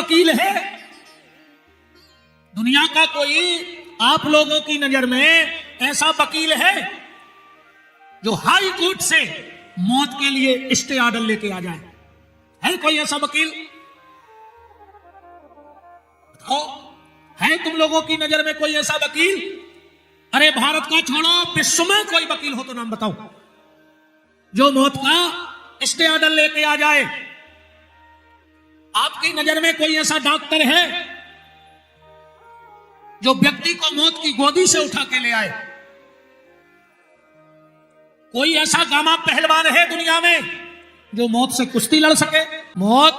वकील है? दुनिया का कोई आप लोगों की नजर में ऐसा वकील है जो हाई कोर्ट से मौत के लिए स्टे ऑर्डर लेके आ जाए? है कोई ऐसा वकील? बताओ, है तुम लोगों की नजर में कोई ऐसा वकील? अरे भारत का छोड़ो, विश्व में कोई वकील हो तो नाम बताओ जो मौत का स्टे ऑर्डर लेके आ जाए। आपकी नजर में कोई ऐसा डॉक्टर है जो व्यक्ति को मौत की गोदी से उठा के ले आए? कोई ऐसा गामा पहलवान है दुनिया में जो मौत से कुश्ती लड़ सके? मौत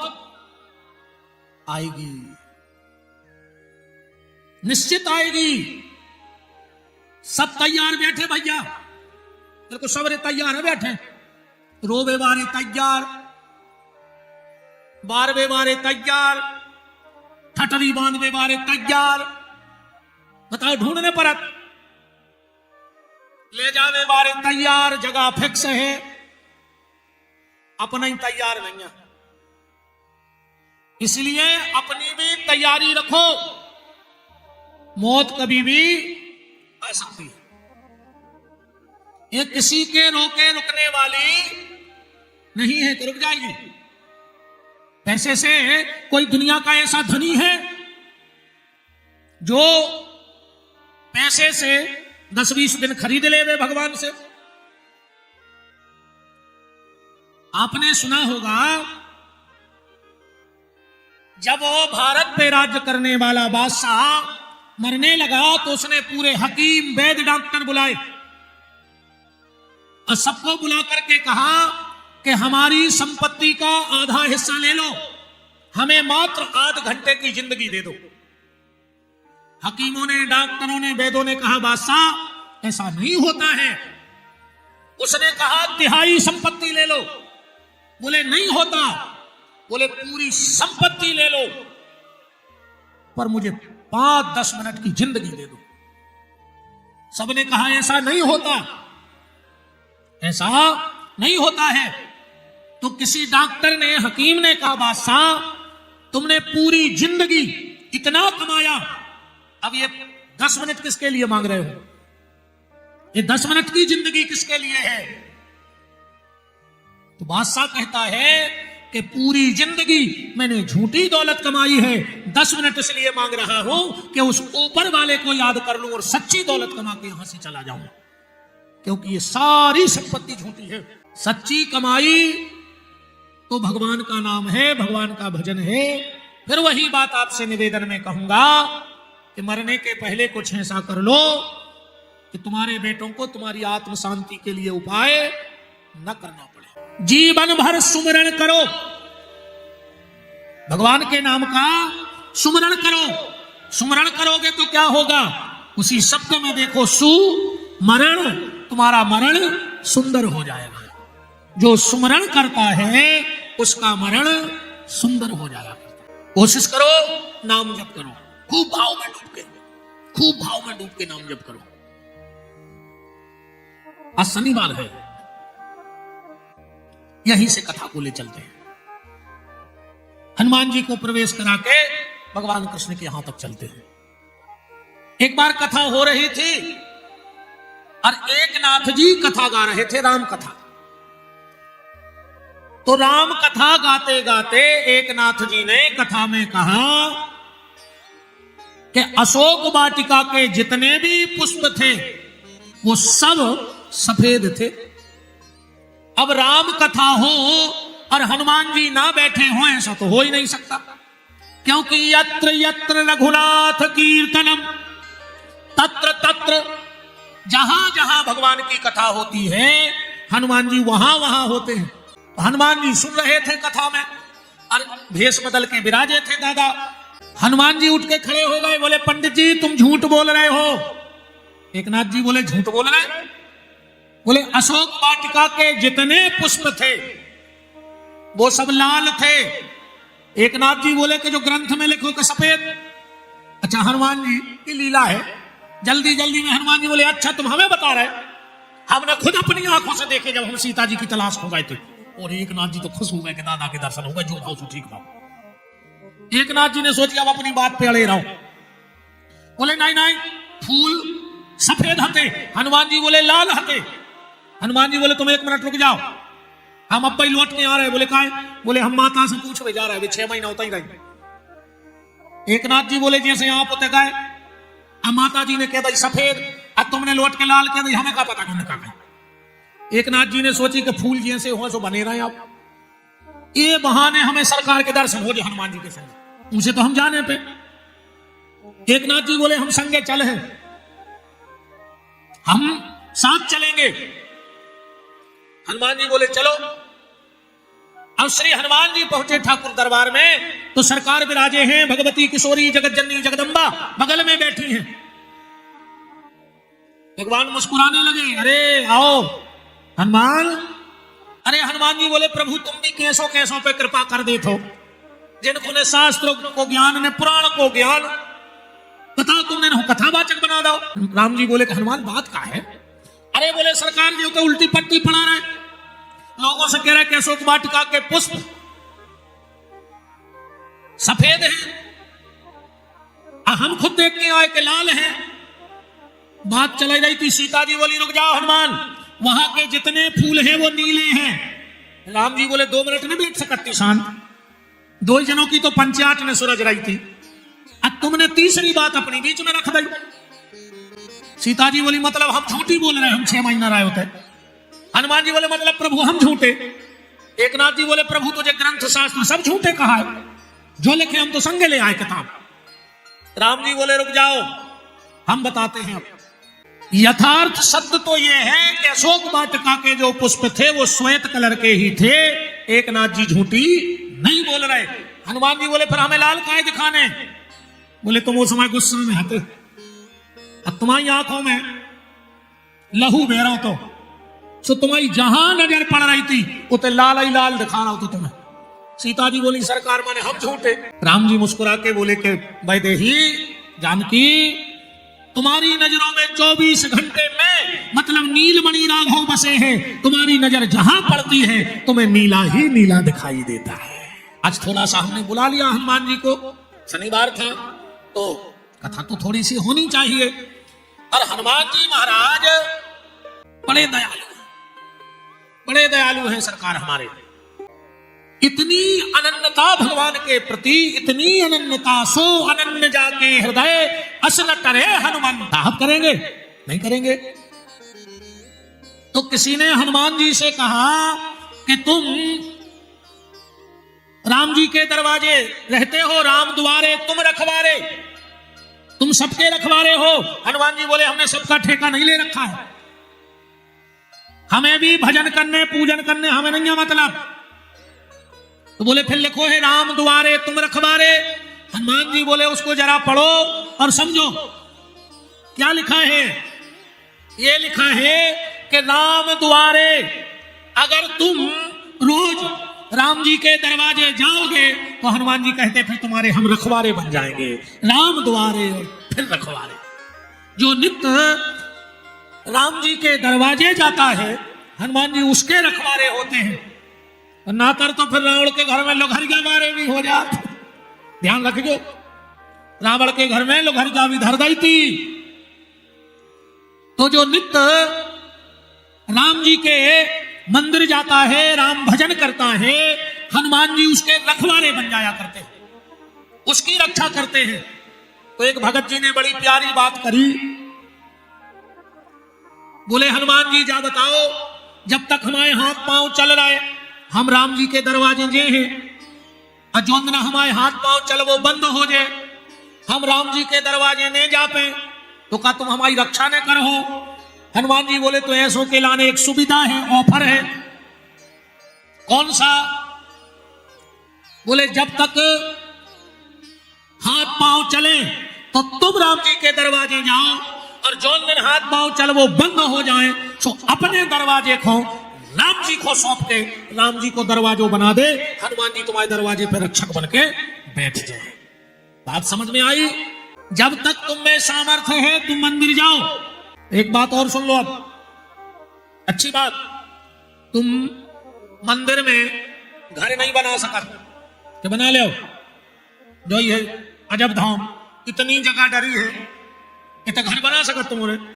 आएगी, निश्चित आएगी। सब तैयार बैठे भैया, बिल्कुल सबरे तैयार है बैठे। रोबे बारे तैयार, बारवे बारे तैयार, ठटरी बांधवे बारे तैयार। बताओ, ढूंढने परत ले जावे बारे तैयार। जगह फिक्स है, अपना ही तैयार नहीं है। इसलिए अपनी भी तैयारी रखो, मौत कभी भी आ सकती है। ये किसी के रोके रुकने वाली नहीं है कि रुक जाएगी। पैसे से कोई दुनिया का ऐसा धनी है जो पैसे से 10-20 दिन खरीद ले वे भगवान से? आपने सुना होगा, जब वो भारत पे राज्य करने वाला बादशाह मरने लगा तो उसने पूरे हकीम, वैद्य, डॉक्टर बुलाए और सबको बुला करके कहा कि हमारी संपत्ति का आधा हिस्सा ले लो, हमें मात्र आध घंटे की जिंदगी दे दो। हकीमों ने, डॉक्टरों ने, वैद्यों ने कहा, बादशाह ऐसा नहीं होता है। उसने कहा तिहाई संपत्ति ले लो। बोले नहीं होता। बोले पूरी संपत्ति ले लो पर मुझे 5-10 मिनट की जिंदगी दे दो। सबने कहा ऐसा नहीं होता, ऐसा नहीं होता है। तो किसी डॉक्टर ने, हकीम ने कहा, बादशाह तुमने पूरी जिंदगी इतना कमाया, अब ये 10 मिनट किसके लिए मांग रहे हो? ये 10 मिनट की जिंदगी किसके लिए है? तो बादशाह कहता है कि पूरी जिंदगी मैंने झूठी दौलत कमाई है, 10 मिनट इसलिए मांग रहा हूं कि उस ऊपर वाले को याद कर लूं और सच्ची दौलत कमा के यहां से चला जाऊं, क्योंकि ये सारी संपत्ति झूठी है। सच्ची कमाई तो भगवान का नाम है, भगवान का भजन है। फिर वही बात आपसे निवेदन में कहूंगा कि मरने के पहले कुछ ऐसा कर लो कि तुम्हारे बेटों को तुम्हारी आत्म शांति के लिए उपाय न करना पड़े। जीवन भर सुमरण करो, भगवान के नाम का सुमरण करो। सुमरण करोगे तो क्या होगा? उसी शब्द में देखो, सुमरण, तुम्हारा मरण सुंदर हो जाएगा। जो सुमरण करता है उसका मरण सुंदर हो जाएगा। कोशिश करो, नाम जप करो, खूब भाव में डूब के, खूब भाव में डूब के नाम जप करो। आज शनिवार है, यहीं से कथा को ले चलते हैं। हनुमान जी को प्रवेश करा के भगवान कृष्ण के यहां तक चलते हैं। एक बार कथा हो रही थी और एक नाथ जी कथा गा रहे थे, राम कथा। तो राम कथा गाते गाते एक नाथ जी ने कथा में कहा कि अशोक वाटिका के जितने भी पुष्प थे वो सब सफेद थे। अब राम कथा हो और हनुमान जी ना बैठे हो, ऐसा तो हो ही नहीं सकता, क्योंकि यत्र यत्र रघुनाथ कीर्तनम तत्र तत्र, जहां जहां भगवान की कथा होती है हनुमान जी वहां वहां होते हैं। हनुमान जी सुन रहे थे कथा में और भेष बदल के विराजे थे दादा। हनुमान जी उठ के खड़े हो गए, बोले पंडित जी तुम झूठ बोल रहे हो। एक नाथ जी बोले झूठ बोल रहे? बोले अशोक वाटिका के जितने पुष्प थे वो सब लाल थे। एक नाथ जी बोले कि जो ग्रंथ में लिखो कि सफेद। अच्छा, हनुमान जी की लीला है। जल्दी जल्दी में हनुमान जी बोले अच्छा तुम हमें बता रहे, हमने खुद अपनी आंखों से देखे जब हम सीता जी की तलाश हो गए थे। और एक नाथ जी तो खुश हो गए कि दादा के दर्शन हो गए, जो भाव ठीक भाव। एक नाथ जी ने सोचा अब अपनी बात पे अड़े रहो। बोले नहीं नहीं, फूल सफेद हते। हनुमान जी बोले लाल हते। हनुमान जी बोले तुम एक मिनट रुक जाओ, हम अब ही लौट के आ रहे। बोले काहे? बोले हम माता से पूछवे जा रहे, 6 महीना होता ही रही। एक नाथ जी बोले जैसे यहाँ पोते गए, अब माता जी ने कह दी सफेद, अब तुमने लौट के लाल कह दी, हमें क्या पता कौन का। एक नाथ जी ने सोची कि फूल जैसे हो सो बने रहे, अब ये बहाने हमें सरकार के दर्शन हो जाए हनुमान जी के संग, उनसे तो हम जाने पे। एक नाथ जी बोले हम संगे चल हैं, हम साथ चलेंगे। हनुमान जी बोले चलो। अब श्री हनुमान जी पहुंचे ठाकुर दरबार में, तो सरकार विराजे हैं, भगवती किशोरी जगत जननी जगदम्बा बगल में बैठी हैं। भगवान मुस्कुराने लगे, अरे आओ हनुमान। अरे हनुमान जी बोले प्रभु तुम भी कैसों कैसों पे कृपा कर देते हो, जिनको ने शास्त्रों को ज्ञान ने पुराण को ज्ञान बताओ, तुमने कथावाचक बना दो। राम जी बोले कि हनुमान बात का है? अरे बोले सरकार जी तो उल्टी पट्टी पढ़ा रहे, लोगों से कह रहे कि अशोक वाटिका के पुष्प सफेद हैं, हम खुद देख के आए कि लाल हैं। बात चलाई रही थी, सीता जी बोली रुक जाओ हनुमान, वहां के जितने फूल हैं वो नीले हैं। राम जी बोले 2 मिनट नहीं बैठ सकती शांत, 2 जनों की तो पंचायत ने सूरज रही थी, अब तुमने तीसरी बात अपनी बीच में रख दी। सीता जी बोली मतलब हम झूठी बोल रहे हैं, हम 6 महीना रहे होते। हनुमान जी बोले मतलब प्रभु हम झूठे। एक नाथ जी बोले प्रभु तुझे ग्रंथ शास्त्र सब झूठे कहा है, जो लिखे हम तो संगे ले आए किताब। राम जी बोले रुक जाओ हम बताते हैं। यथार्थ सत्य तो ये है कि अशोक वाटिका के जो पुष्प थे वो श्वेत कलर के ही थे, एक नाथ जी झूठी नहीं बोल रहे। हनुमान जी बोले फिर हमें लाल काहे दिखाने? बोले तुम उस समय गुस्से में हते, अब तुम्हारी आंखों में लहू बह रहा तो तुम्हारी जहां नजर पड़ रही थी उते लाल ही लाल दिखा रहा हो तुम्हें। सीता जी बोली सरकार माने हम झूठे। राम जी मुस्कुरा के बोले कि वैदेही जानकी तुम्हारी नजरों में 24 घंटे में मतलब नीलमणि राघव बसे हैं, तुम्हारी नजर जहां पड़ती है तुम्हें नीला ही नीला दिखाई देता है। आज थोड़ा सा हमने बुला लिया हनुमान जी को, शनिवार था तो कथा तो थोड़ी सी होनी चाहिए। और हनुमान जी महाराज बड़े दयालु हैं सरकार हमारे। इतनी अनन्यता भगवान के प्रति, इतनी अनन्यता, सो अनन्य जाके हृदय अस न करे हनुमान। आप करेंगे? नहीं करेंगे। तो किसी ने हनुमान जी से कहा कि तुम राम जी के दरवाजे रहते हो, राम द्वारे तुम रखवारे, तुम सबके रखवारे हो। हनुमान जी बोले हमने सबका ठेका नहीं ले रखा है, हमें भी भजन करने पूजन करने हमें नहीं है मतलब। तो बोले फिर लिखो है राम द्वारे तुम रखवारे। हनुमान जी बोले उसको जरा पढ़ो और समझो क्या लिखा है। ये लिखा है कि राम द्वारे, अगर तुम रोज राम जी के दरवाजे जाओगे तो हनुमान जी कहते फिर तुम्हारे हम रखवारे बन जाएंगे। राम द्वारे और फिर रखवारे। जो नित्य राम जी के दरवाजे जाता है हनुमान जी उसके रखवारे होते हैं, ना कर तो फिर रावण के घर में लोहरिया वारे भी हो जाते। ध्यान रखियो, रावण के घर में लोहरिया भी धर गई थी। तो जो नित्य राम जी के मंदिर जाता है, राम भजन करता है, हनुमान जी उसके रखवारे बन जाया करते हैं, उसकी रक्षा करते हैं। तो एक भगत जी ने बड़ी प्यारी बात करी, बोले हनुमान जी जा बताओ, जब तक हमारे हाथ पांव चल रहे हम राम जी के दरवाजे जे हैं, और जो दिन हमारे हाथ पांव चल वो बंद हो जाए, हम राम जी के दरवाजे नहीं जा पे तो का तुम हमारी रक्षा न करो। हनुमान जी बोले तो ऐसो के लाने एक सुविधा है, ऑफर है। कौन सा? बोले जब तक हाथ पांव चले तो तुम राम जी के दरवाजे जाओ, और जो दिन हाथ पांव चल वो बंद हो जाए तो अपने दरवाजे को राम जी को सौंप के राम जी को दरवाजों बना दे, हनुमान जी तुम्हारे दरवाजे पर रक्षक बन के बैठ जाए। बात समझ में आई? जब तक तुम में सामर्थ्य है तुम मंदिर जाओ। एक बात और सुन लो अब, अच्छी बात, तुम मंदिर में घर नहीं बना सका कि बना ले, जो ये अजब धाम इतनी जगह डरी है, इत घर बना सकत तुमरे।